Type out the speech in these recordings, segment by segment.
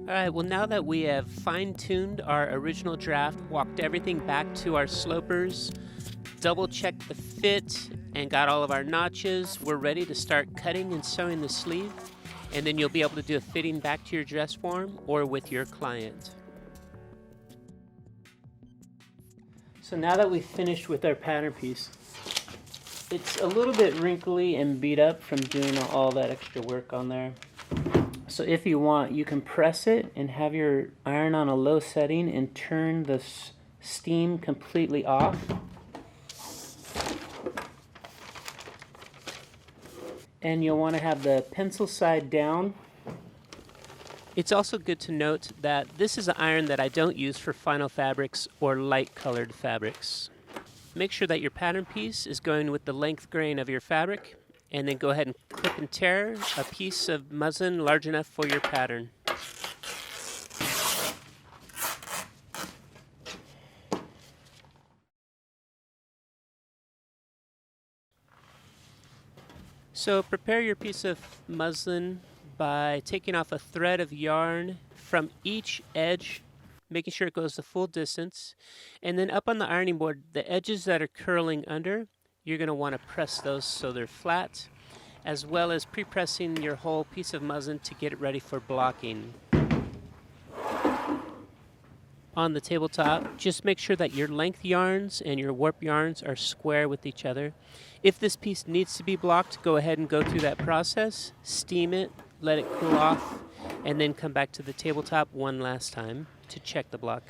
Alright, well now that we have fine-tuned our original draft, walked everything back to our slopers, double-checked the fit, and got all of our notches, we're ready to start cutting and sewing the sleeve, and then you'll be able to do a fitting back to your dress form or with your client. So now that we've finished with our pattern piece, it's a little bit wrinkly and beat up from doing all that extra work on there. So if you want, you can press it and have your iron on a low setting and turn the steam completely off. And you'll want to have the pencil side down. It's also good to note that this is an iron that I don't use for final fabrics or light colored fabrics. Make sure that your pattern piece is going with the length grain of your fabric, and then go ahead and clip and tear a piece of muslin large enough for your pattern. So prepare your piece of muslin by taking off a thread of yarn from each edge, making sure it goes the full distance, and then up on the ironing board, the edges that are curling under, you're going to want to press those so they're flat, as well as pre-pressing your whole piece of muslin to get it ready for blocking. On the tabletop, just make sure that your length yarns and your warp yarns are square with each other. If this piece needs to be blocked, go ahead and go through that process, steam it, let it cool off, and then come back to the tabletop one last time to check the block.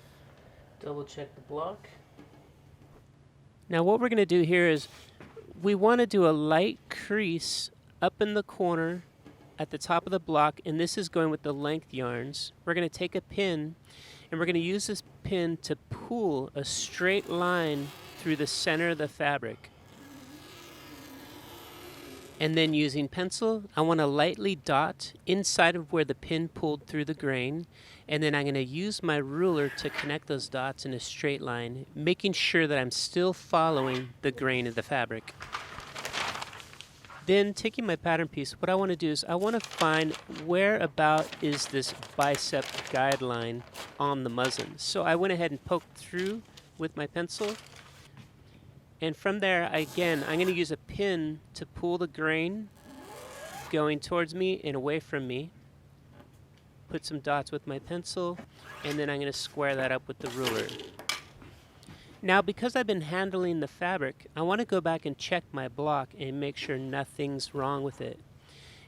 Double check the block. Now what we're going to do here is we want to do a light crease up in the corner at the top of the block, and this is going with the length yarns. We're going to take a pin and we're going to use this pin to pull a straight line through the center of the fabric. And then using pencil, I want to lightly dot inside of where the pin pulled through the grain, and then I'm going to use my ruler to connect those dots in a straight line, making sure that I'm still following the grain of the fabric. Then taking my pattern piece, what I want to do is I want to find where about is this bicep guideline on the muslin. So I went ahead and poked through with my pencil. And from there, again, I'm going to use a pin to pull the grain going towards me and away from me. Put some dots with my pencil, and then I'm going to square that up with the ruler. Now, because I've been handling the fabric, I want to go back and check my block and make sure nothing's wrong with it.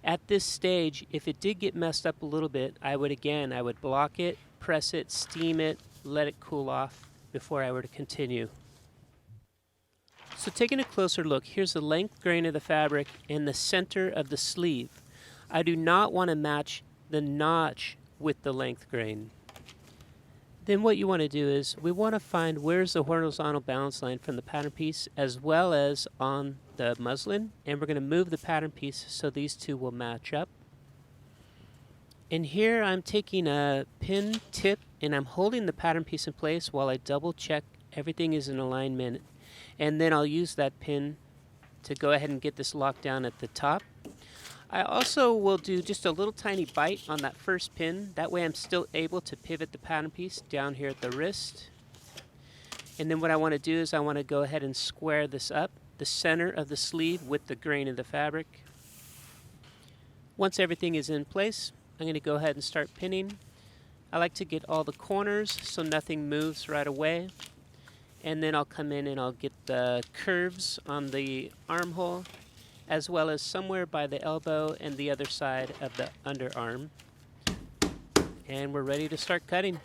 At this stage, if it did get messed up a little bit, I would block it, press it, steam it, let it cool off before I were to continue. So taking a closer look, here's the length grain of the fabric and the center of the sleeve. I do not want to match the notch with the length grain. Then what you want to do is we want to find where's the horizontal balance line from the pattern piece as well as on the muslin, and we're going to move the pattern piece so these two will match up. And here I'm taking a pin tip and I'm holding the pattern piece in place while I double check everything is in alignment. And then I'll use that pin to go ahead and get this locked down at the top. I also will do just a little tiny bite on that first pin. That way I'm still able to pivot the pattern piece down here at the wrist. And then what I want to do is I want to go ahead and square this up, the center of the sleeve with the grain of the fabric. Once everything is in place, I'm going to go ahead and start pinning. I like to get all the corners so nothing moves right away. And then I'll come in and I'll get the curves on the armhole, as well as somewhere by the elbow and the other side of the underarm. And we're ready to start cutting.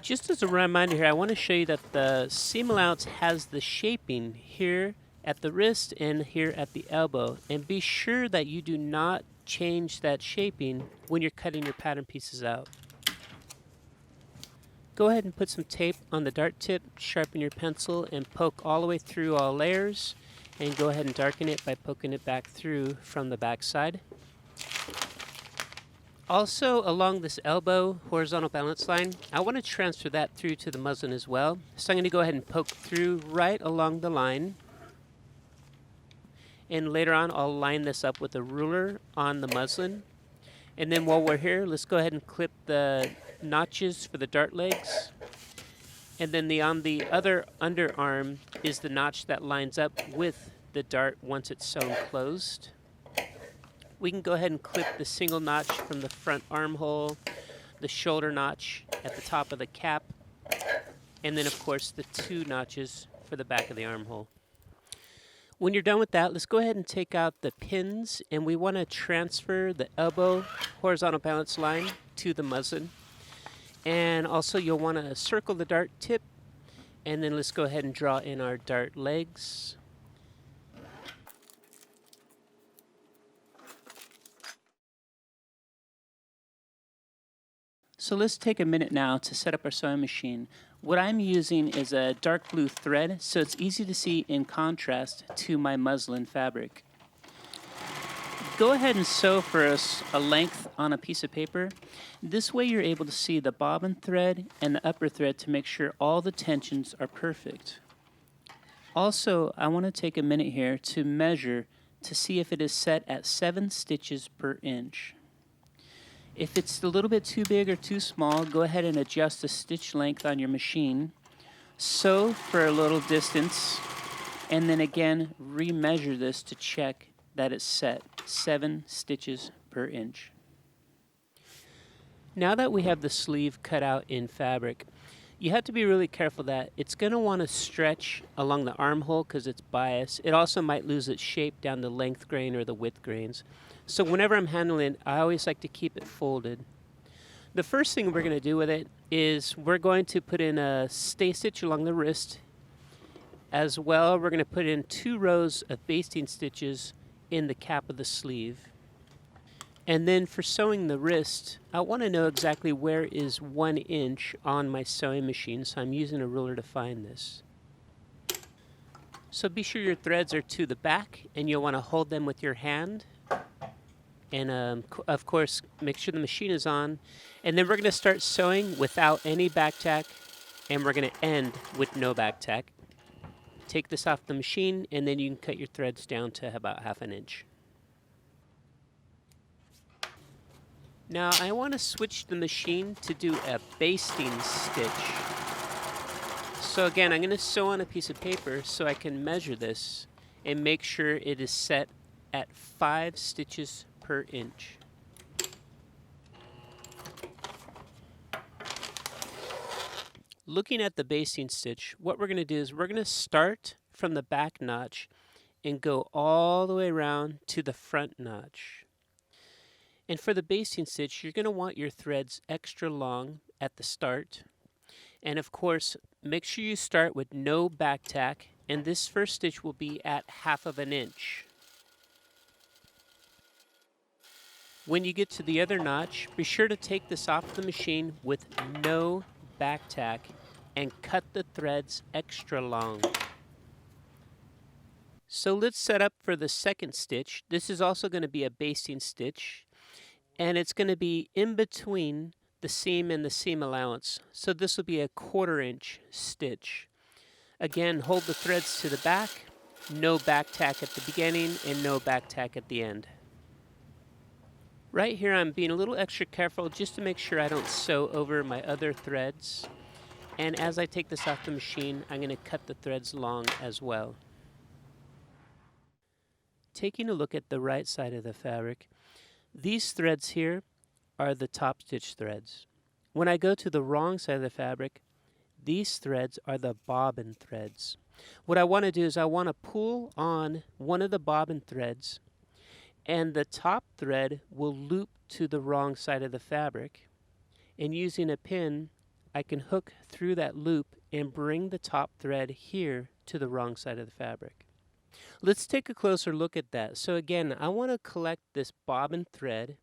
Just as a reminder here, I want to show you that the seam allowance has the shaping here at the wrist and here at the elbow. And be sure that you do not change that shaping when you're cutting your pattern pieces out. Go ahead and put some tape on the dart tip, sharpen your pencil, and poke all the way through all layers, and go ahead and darken it by poking it back through from the back side. Also, along this elbow horizontal balance line, I want to transfer that through to the muslin as well. So I'm going to go ahead and poke through right along the line. And later on, I'll line this up with a ruler on the muslin. And then while we're here, let's go ahead and clip the notches for the dart legs. And then on the other underarm is the notch that lines up with the dart once it's sewn closed. We can go ahead and clip the single notch from the front armhole, the shoulder notch at the top of the cap, and then of course the 2 notches for the back of the armhole. When you're done with that, let's go ahead and take out the pins, and we want to transfer the elbow horizontal balance line to the muslin. And also you'll want to circle the dart tip, and then let's go ahead and draw in our dart legs. So let's take a minute now to set up our sewing machine. What I'm using is a dark blue thread, so it's easy to see in contrast to my muslin fabric. Go ahead and sew for us a length on a piece of paper. This way you're able to see the bobbin thread and the upper thread to make sure all the tensions are perfect. Also, I want to take a minute here to measure to see if it is set at 7 stitches per inch. If it's a little bit too big or too small, go ahead and adjust the stitch length on your machine. Sew for a little distance, and then again remeasure this to check that it's set 7 stitches per inch. Now that we have the sleeve cut out in fabric, you have to be really careful that it's going to want to stretch along the armhole because it's biased. It also might lose its shape down the length grain or the width grains. So whenever I'm handling it, I always like to keep it folded. The first thing we're going to do with it is we're going to put in a stay stitch along the wrist. As well, we're going to put in 2 rows of basting stitches in the cap of the sleeve. And then for sewing the wrist, I want to know exactly where is 1 inch on my sewing machine, so I'm using a ruler to find this. So be sure your threads are to the back, and you'll want to hold them with your hand. And of course, make sure the machine is on. And then we're going to start sewing without any back tack, and we're going to end with no back tack. Take this off the machine, and then you can cut your threads down to about 1/2 inch. Now I want to switch the machine to do a basting stitch. So again, I'm going to sew on a piece of paper so I can measure this and make sure it is set at 5 stitches per inch. Looking at the basting stitch, what we're going to do is we're going to start from the back notch and go all the way around to the front notch. And for the basting stitch, you're going to want your threads extra long at the start. And of course, make sure you start with no back tack, and this first stitch will be at 1/2 inch. When you get to the other notch, be sure to take this off the machine with no back tack and cut the threads extra long. So let's set up for the second stitch. This is also going to be a basting stitch, and it's going to be in between the seam and the seam allowance. So this will be a 1/4 inch stitch. Again, hold the threads to the back, no back tack at the beginning, and no back tack at the end. Right here I'm being a little extra careful just to make sure I don't sew over my other threads. And as I take this off the machine, I'm going to cut the threads long as well. Taking a look at the right side of the fabric, these threads here are the top stitch threads. When I go to the wrong side of the fabric, these threads are the bobbin threads. What I want to do is I want to pull on one of the bobbin threads, and the top thread will loop to the wrong side of the fabric. And using a pin, I can hook through that loop and bring the top thread here to the wrong side of the fabric. Let's take a closer look at that. So again, I want to collect this bobbin thread,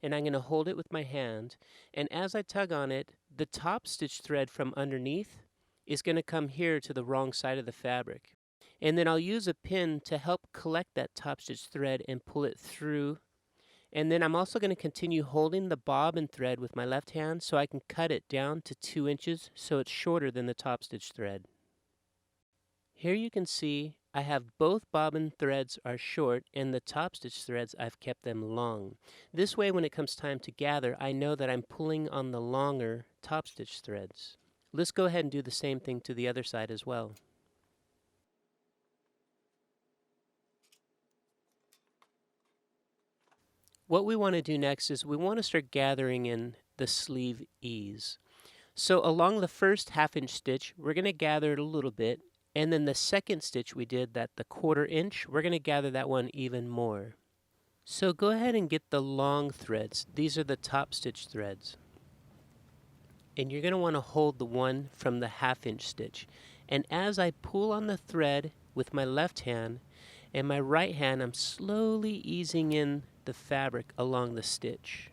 and I'm going to hold it with my hand. And as I tug on it, the top stitch thread from underneath is going to come here to the wrong side of the fabric. And then I'll use a pin to help collect that top stitch thread and pull it through. And then I'm also going to continue holding the bobbin thread with my left hand so I can cut it down to 2 inches so it's shorter than the top stitch thread. Here you can see I have both bobbin threads are short and the top stitch threads I've kept them long. This way when it comes time to gather, I know that I'm pulling on the longer top stitch threads. Let's go ahead and do the same thing to the other side as well. What we want to do next is we want to start gathering in the sleeve ease. So along the first half-inch stitch, we're going to gather it a little bit, and then the second stitch we did, that the 1/4 inch, we're going to gather that one even more. So go ahead and get the long threads. These are the top stitch threads. And you're going to want to hold the one from the half-inch stitch. And as I pull on the thread with my left hand and my right hand, I'm slowly easing in the fabric along the stitch.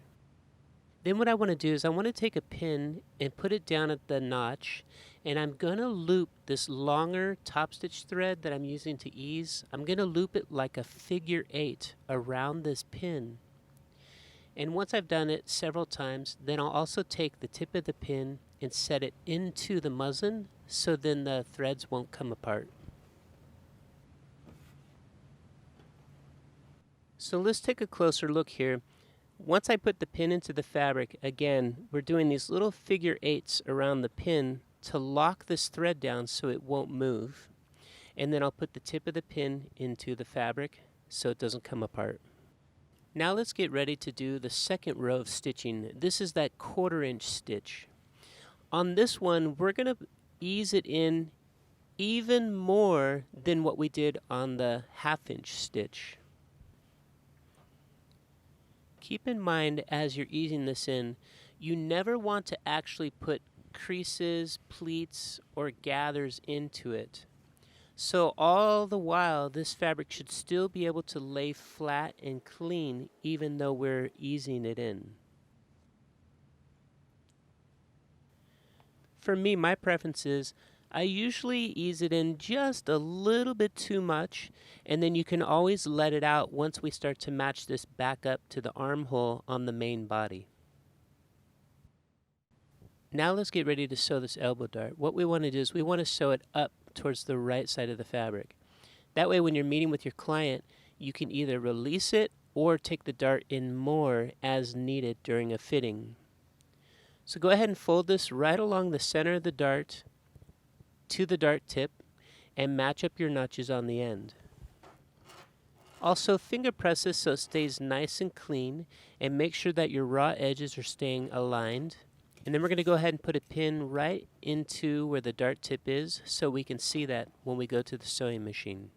Then what I want to do is I want to take a pin and put it down at the notch, and I'm going to loop this longer top stitch thread that I'm using to ease. I'm going to loop it like a figure 8 around this pin. And once I've done it several times, then I'll also take the tip of the pin and set it into the muslin so then the threads won't come apart. So let's take a closer look here. Once I put the pin into the fabric, again, we're doing these little figure 8s around the pin to lock this thread down so it won't move. And then I'll put the tip of the pin into the fabric so it doesn't come apart. Now let's get ready to do the second row of stitching. This is that 1/4 inch stitch. On this one, we're going to ease it in even more than what we did on the half-inch stitch. Keep in mind as you're easing this in, you never want to actually put creases, pleats, or gathers into it. So all the while, this fabric should still be able to lay flat and clean even though we're easing it in. For me, my preference is I usually ease it in just a little bit too much, and then you can always let it out once we start to match this back up to the armhole on the main body. Now let's get ready to sew this elbow dart. What we want to do is we want to sew it up towards the right side of the fabric. That way when you're meeting with your client, you can either release it or take the dart in more as needed during a fitting. So go ahead and fold this right along the center of the dart to the dart tip and match up your notches on the end. Also finger press this so it stays nice and clean, and make sure that your raw edges are staying aligned. And then we're going to go ahead and put a pin right into where the dart tip is so we can see that when we go to the sewing machine.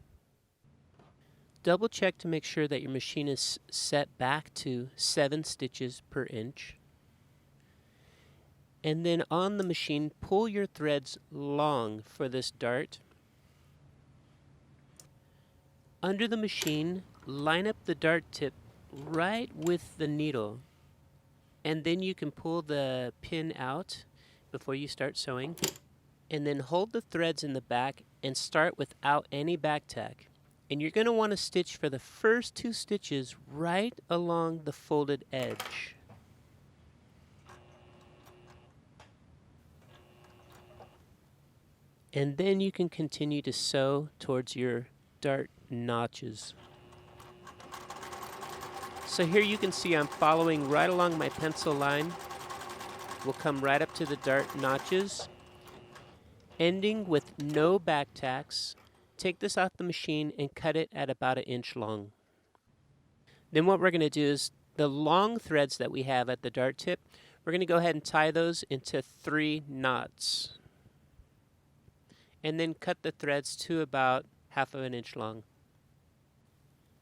Double check to make sure that your machine is set back to 7 stitches per inch. And then on the machine, pull your threads long for this dart. Under the machine, line up the dart tip right with the needle. And then you can pull the pin out before you start sewing. And then hold the threads in the back and start without any back tack. And you're going to want to stitch for the first 2 stitches right along the folded edge. And then you can continue to sew towards your dart notches. So here you can see I'm following right along my pencil line. We'll come right up to the dart notches, ending with no back tacks. Take this off the machine and cut it at about 1 inch long. Then what we're going to do is the long threads that we have at the dart tip, we're going to go ahead and tie those into 3 knots. And then cut the threads to about 1/2 inch long.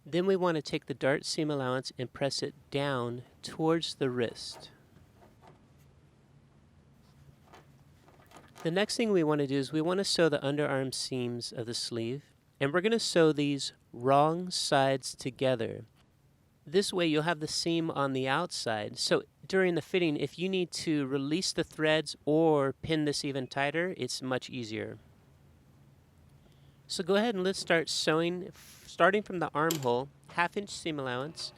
Then we want to take the dart seam allowance and press it down towards the wrist. The next thing we want to do is we want to sew the underarm seams of the sleeve, and we're going to sew these wrong sides together. This way you'll have the seam on the outside, so during the fitting, if you need to release the threads or pin this even tighter, it's much easier. So go ahead and let's start sewing, starting from the armhole, 1/2 inch seam allowance,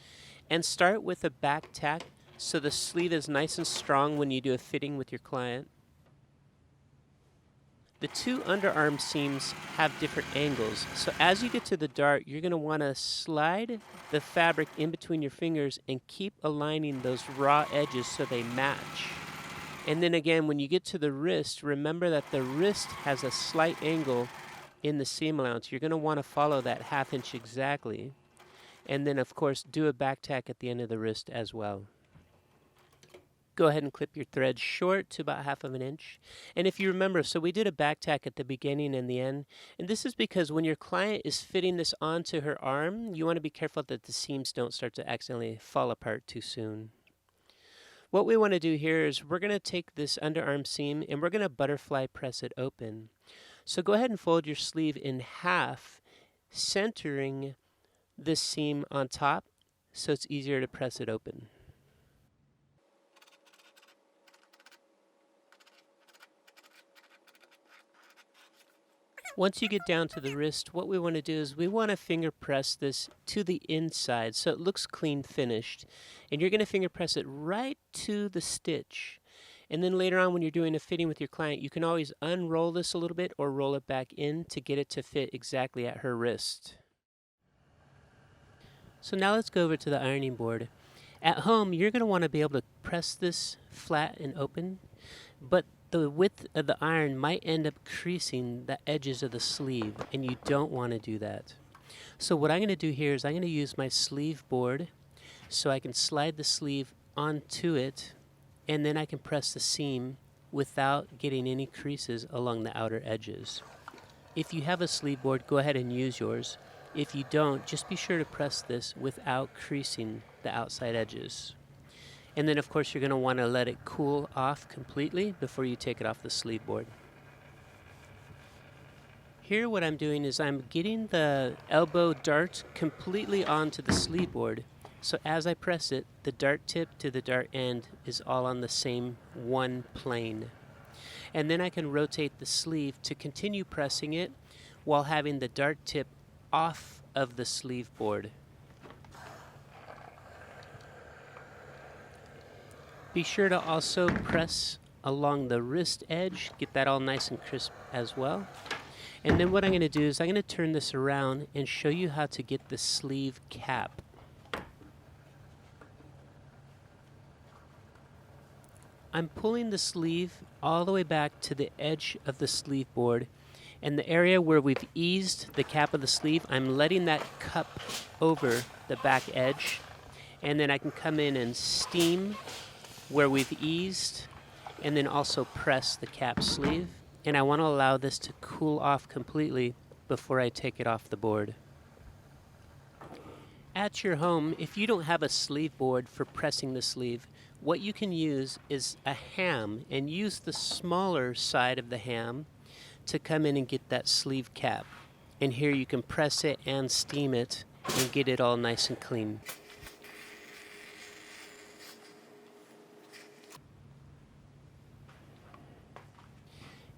and start with a back tack so the sleeve is nice and strong when you do a fitting with your client. the two underarm seams have different angles. So as you get to the dart, you're going to want to slide the fabric in between your fingers and keep aligning those raw edges so they match. And then again, when you get to the wrist, remember that the wrist has a slight angle in the seam allowance. You're going to want to follow that 1/2 inch exactly. And then, of course, do a back tack at the end of the wrist as well. Go ahead and clip your thread short to about 1/2 inch. And if you remember, so we did a back tack at the beginning and the end. And this is because when your client is fitting this onto her arm, you want to be careful that the seams don't start to accidentally fall apart too soon. What we want to do here is we're going to take this underarm seam and we're going to butterfly press it open. So go ahead and fold your sleeve in half, centering this seam on top so it's easier to press it open. Once you get down to the wrist, what we want to do is we want to finger press this to the inside so it looks clean finished. And you're going to finger press it right to the stitch. And then later on when you're doing a fitting with your client, you can always unroll this a little bit or roll it back in to get it to fit exactly at her wrist. So now let's go over to the ironing board. At home, you're going to want to be able to press this flat and open, but the width of the iron might end up creasing the edges of the sleeve, and you don't want to do that. So what I'm going to do here is I'm going to use my sleeve board so I can slide the sleeve onto it, and then I can press the seam without getting any creases along the outer edges. If you have a sleeve board, go ahead and use yours. If you don't, just be sure to press this without creasing the outside edges. And then of course you're going to want to let it cool off completely before you take it off the sleeve board. Here what I'm doing is I'm getting the elbow dart completely onto the sleeve board. So as I press it, the dart tip to the dart end is all on the same one plane. And then I can rotate the sleeve to continue pressing it while having the dart tip off of the sleeve board. Be sure to also press along the wrist edge, get that all nice and crisp as well. And then what I'm going to do is I'm going to turn this around and show you how to get the sleeve cap. I'm pulling the sleeve all the way back to the edge of the sleeve board, and the area where we've eased the cap of the sleeve, I'm letting that cup over the back edge, and then I can come in and steam where we've eased, and then also press the cap sleeve. And I want to allow this to cool off completely before I take it off the board. At your home, if you don't have a sleeve board for pressing the sleeve, what you can use is a ham, and use the smaller side of the ham to come in and get that sleeve cap. And here you can press it and steam it and get it all nice and clean.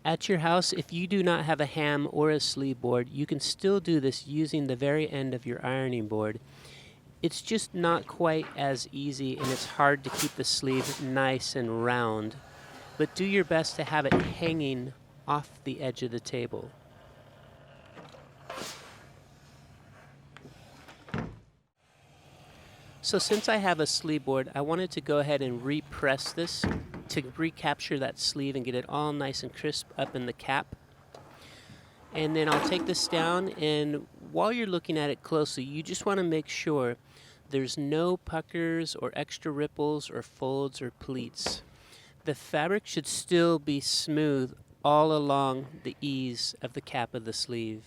At your house, if you do not have a ham or a sleeve board, you can still do this using the very end of your ironing board. It's just not quite as easy, and it's hard to keep the sleeve nice and round. But do your best to have it hanging off the edge of the table. So since I have a sleeve board, I wanted to go ahead and repress this to recapture that sleeve and get it all nice and crisp up in the cap. And then I'll take this down, and while you're looking at it closely, you just want to make sure there's no puckers or extra ripples or folds or pleats. The fabric should still be smooth all along the ease of the cap of the sleeve.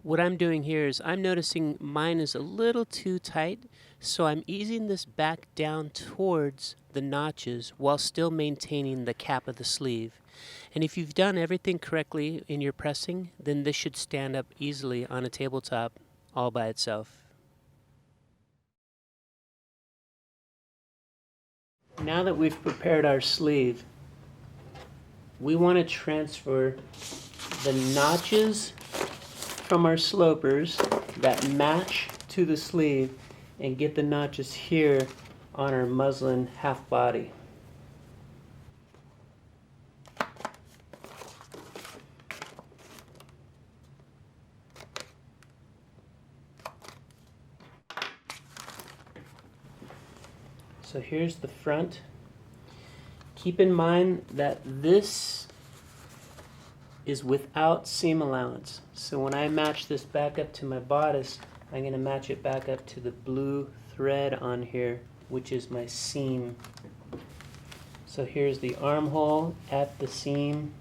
What I'm doing here is I'm noticing mine is a little too tight, so I'm easing this back down towards the notches while still maintaining the cap of the sleeve. And if you've done everything correctly in your pressing, then this should stand up easily on a tabletop all by itself. Now that we've prepared our sleeve, we want to transfer the notches from our slopers that match to the sleeve and get the notches here on our muslin half body. So here's the front. Keep in mind that this is without seam allowance. So when I match this back up to my bodice, I'm going to match it back up to the blue thread on here, which is my seam. So here's the armhole at the seam.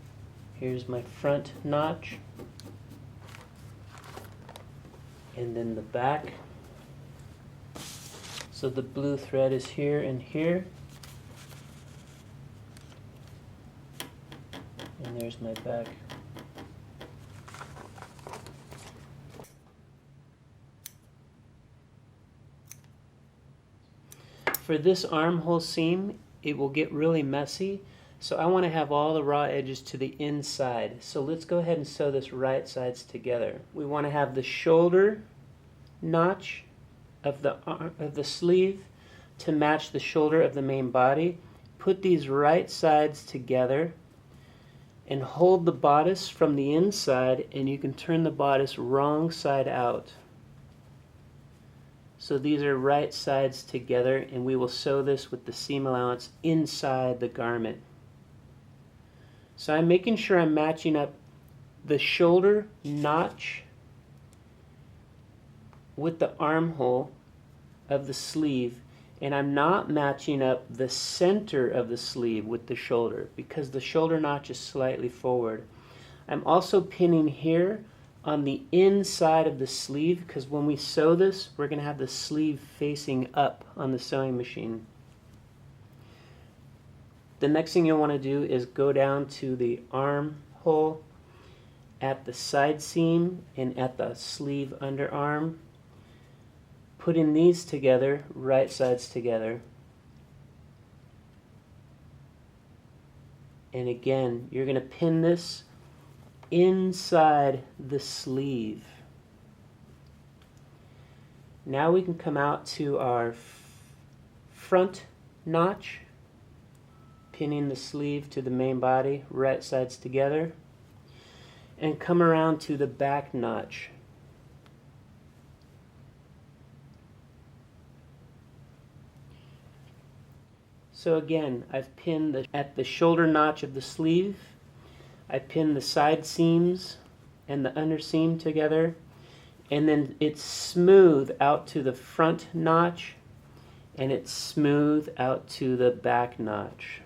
Here's my front notch. And then the back. So the blue thread is here and here. And there's my back. For this armhole seam, it will get really messy, so I want to have all the raw edges to the inside. So let's go ahead and sew this right sides together. We want to have the shoulder notch of the sleeve to match the shoulder of the main body. Put these right sides together and hold the bodice from the inside, and you can turn the bodice wrong side out. So these are right sides together, and we will sew this with the seam allowance inside the garment. So I'm making sure I'm matching up the shoulder notch with the armhole of the sleeve, and I'm not matching up the center of the sleeve with the shoulder because the shoulder notch is slightly forward. I'm also pinning here on the inside of the sleeve because when we sew this, we're going to have the sleeve facing up on the sewing machine. The next thing you'll want to do is go down to the armhole at the side seam and at the sleeve underarm. Putting these together, right sides together. And again, you're going to pin this inside the sleeve. Now we can come out to our front notch, pinning the sleeve to the main body, right sides together, and come around to the back notch. So again, I've pinned at the shoulder notch of the sleeve. I pin the side seams and the under seam together, and then it's smooth out to the front notch and it's smooth out to the back notch.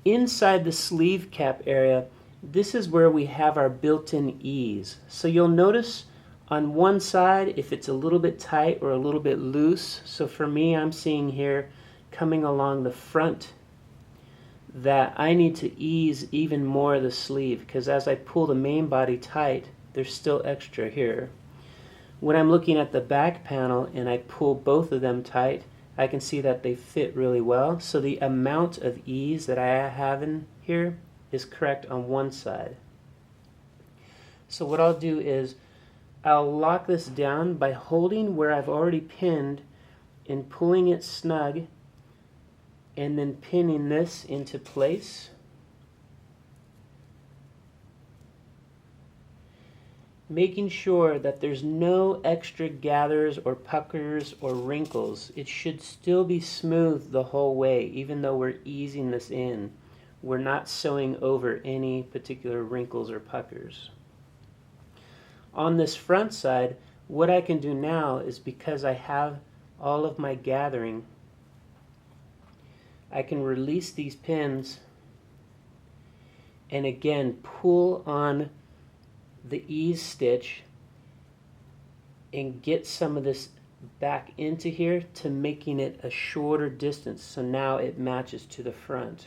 Inside the sleeve cap area, this is where we have our built-in ease. So you'll notice on one side if it's a little bit tight or a little bit loose. So for me, I'm seeing here coming along the front that I need to ease even more of the sleeve because as I pull the main body tight, there's still extra here. When I'm looking at the back panel and I pull both of them tight, I can see that they fit really well. So the amount of ease that I have in here is correct on one side. So what I'll do is I'll lock this down by holding where I've already pinned and pulling it snug, and then pinning this into place. Making sure that there's no extra gathers or puckers or wrinkles. It should still be smooth the whole way, even though we're easing this in. We're not sewing over any particular wrinkles or puckers. On this front side, what I can do now is because I have all of my gathering, I can release these pins and again pull on the ease stitch and get some of this back into here to making it a shorter distance, so now it matches to the front.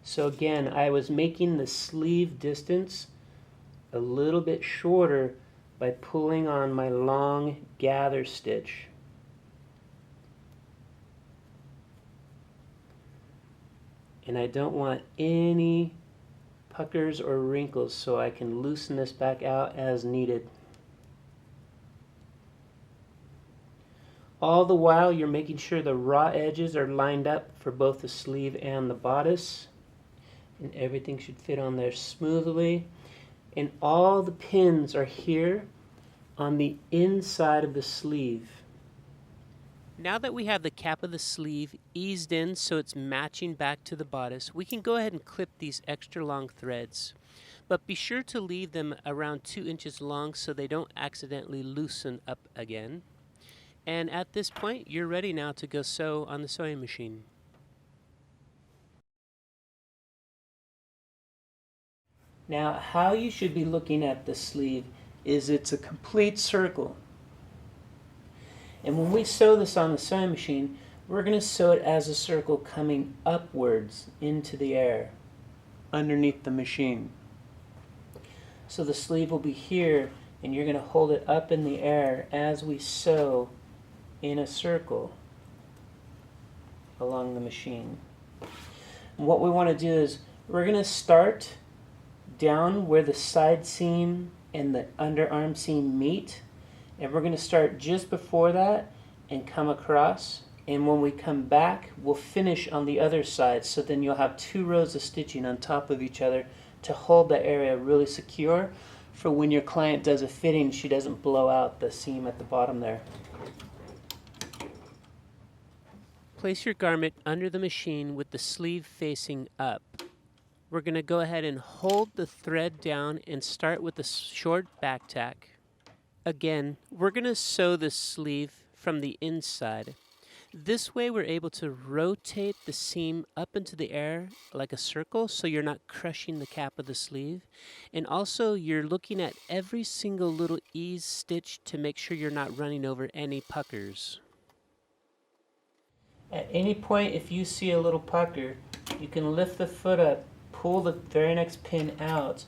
So again, I was making the sleeve distance a little bit shorter by pulling on my long gather stitch. And I don't want any puckers or wrinkles, so I can loosen this back out as needed. All the while you're making sure the raw edges are lined up for both the sleeve and the bodice, and everything should fit on there smoothly. And all the pins are here on the inside of the sleeve. Now that we have the cap of the sleeve eased in so it's matching back to the bodice, we can go ahead and clip these extra long threads. But be sure to leave them around 2 inches long so they don't accidentally loosen up again. And at this point, you're ready now to go sew on the sewing machine. Now, how you should be looking at the sleeve is it's a complete circle. And when we sew this on the sewing machine, we're going to sew it as a circle coming upwards into the air underneath the machine. So the sleeve will be here, and you're going to hold it up in the air as we sew in a circle along the machine. And what we want to do is we're going to start down where the side seam and the underarm seam meet, and we're going to start just before that and come across, and when we come back we'll finish on the other side, so then you'll have 2 rows of stitching on top of each other to hold the area really secure for when your client does a fitting she doesn't blow out the seam at the bottom there. Place your garment under the machine with the sleeve facing up. We're going to go ahead and hold the thread down and start with a short back tack. Again, we're going to sew the sleeve from the inside. This way we're able to rotate the seam up into the air like a circle so you're not crushing the cap of the sleeve. And also you're looking at every single little ease stitch to make sure you're not running over any puckers. At any point if you see a little pucker, you can lift the foot up, pull the very next pin out,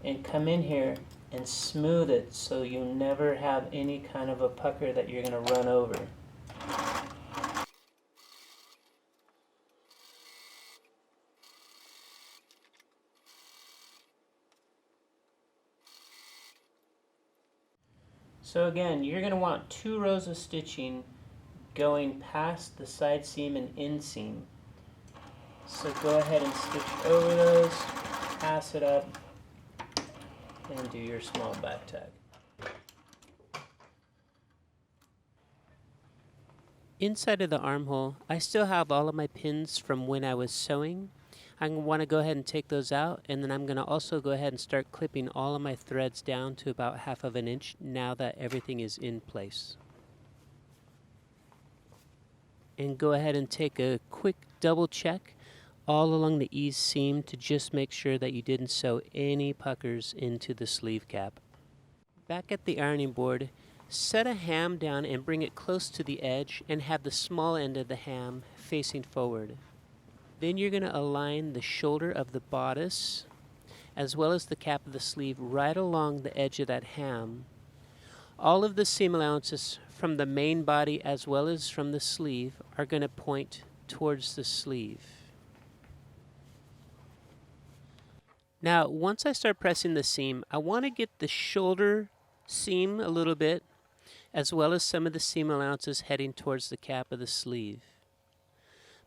and come in here and smooth it so you never have any kind of a pucker that you're going to run over. So again, you're going to want 2 rows of stitching going past the side seam and inseam. So go ahead and stitch over those, pass it up, and do your small back tack. Inside of the armhole, I still have all of my pins from when I was sewing. I want to go ahead and take those out, and then I'm going to also go ahead and start clipping all of my threads down to about 1/2 inch now that everything is in place. And go ahead and take a quick double check all along the ease seam to just make sure that you didn't sew any puckers into the sleeve cap. Back at the ironing board, set a ham down and bring it close to the edge and have the small end of the ham facing forward. Then you're going to align the shoulder of the bodice as well as the cap of the sleeve right along the edge of that ham. All of the seam allowances from the main body as well as from the sleeve are going to point towards the sleeve. Now, once I start pressing the seam, I want to get the shoulder seam a little bit as well as some of the seam allowances heading towards the cap of the sleeve.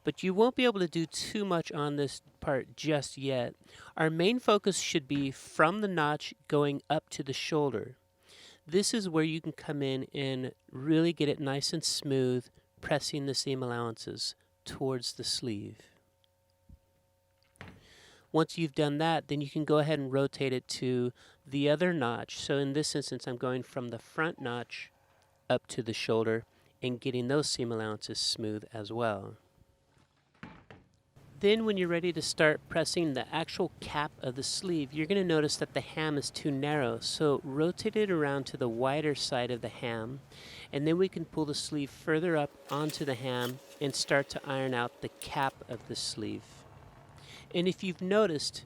But you won't be able to do too much on this part just yet. Our main focus should be from the notch going up to the shoulder. This is where you can come in and really get it nice and smooth, pressing the seam allowances towards the sleeve. Once you've done that, then you can go ahead and rotate it to the other notch. So in this instance, I'm going from the front notch up to the shoulder and getting those seam allowances smooth as well. Then when you're ready to start pressing the actual cap of the sleeve, you're going to notice that the ham is too narrow. So rotate it around to the wider side of the ham, and then we can pull the sleeve further up onto the ham and start to iron out the cap of the sleeve. And if you've noticed,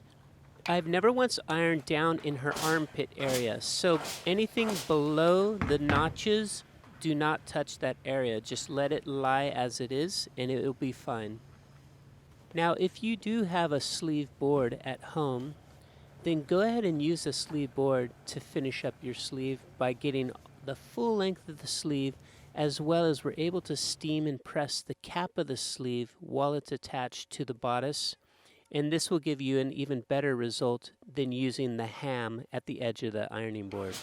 I've never once ironed down in her armpit area. So anything below the notches, do not touch that area. Just let it lie as it is and it will be fine. Now, if you do have a sleeve board at home, then go ahead and use a sleeve board to finish up your sleeve by getting the full length of the sleeve, as well as we're able to steam and press the cap of the sleeve while it's attached to the bodice. And this will give you an even better result than using the ham at the edge of the ironing board.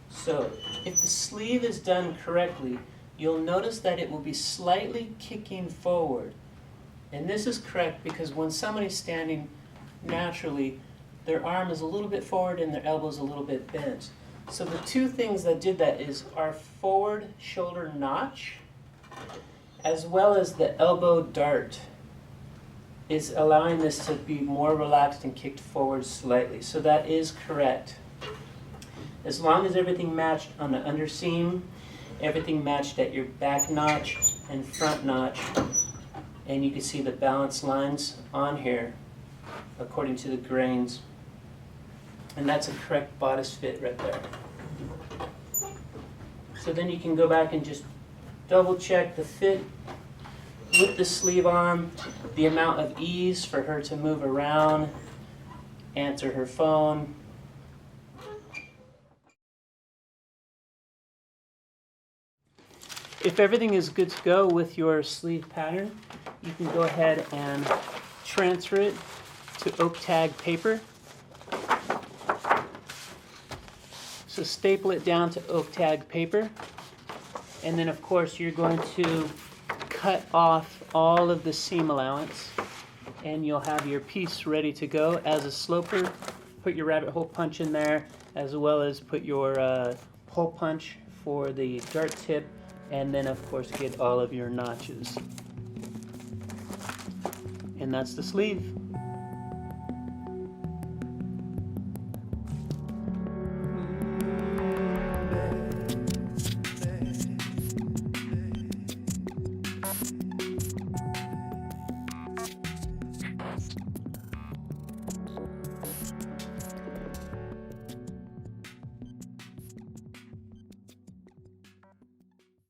So, if the sleeve is done correctly, you'll notice that it will be slightly kicking forward. And this is correct because when somebody's standing naturally, their arm is a little bit forward and their elbow is a little bit bent. So the two things that did that is our forward shoulder notch, as well as the elbow dart, is allowing this to be more relaxed and kicked forward slightly. So that is correct. As long as everything matched on the underseam, everything matched at your back notch and front notch, and you can see the balance lines on here according to the grains. And that's a correct bodice fit right there. So then you can go back and just double check the fit with the sleeve on, the amount of ease for her to move around, answer her phone. If everything is good to go with your sleeve pattern, you can go ahead and transfer it to oak tag paper. So staple it down to oak tag paper, and then of course you're going to cut off all of the seam allowance, and you'll have your piece ready to go. As a sloper, put your rabbit hole punch in there, as well as put your hole punch for the dart tip, and then of course get all of your notches. And that's the sleeve.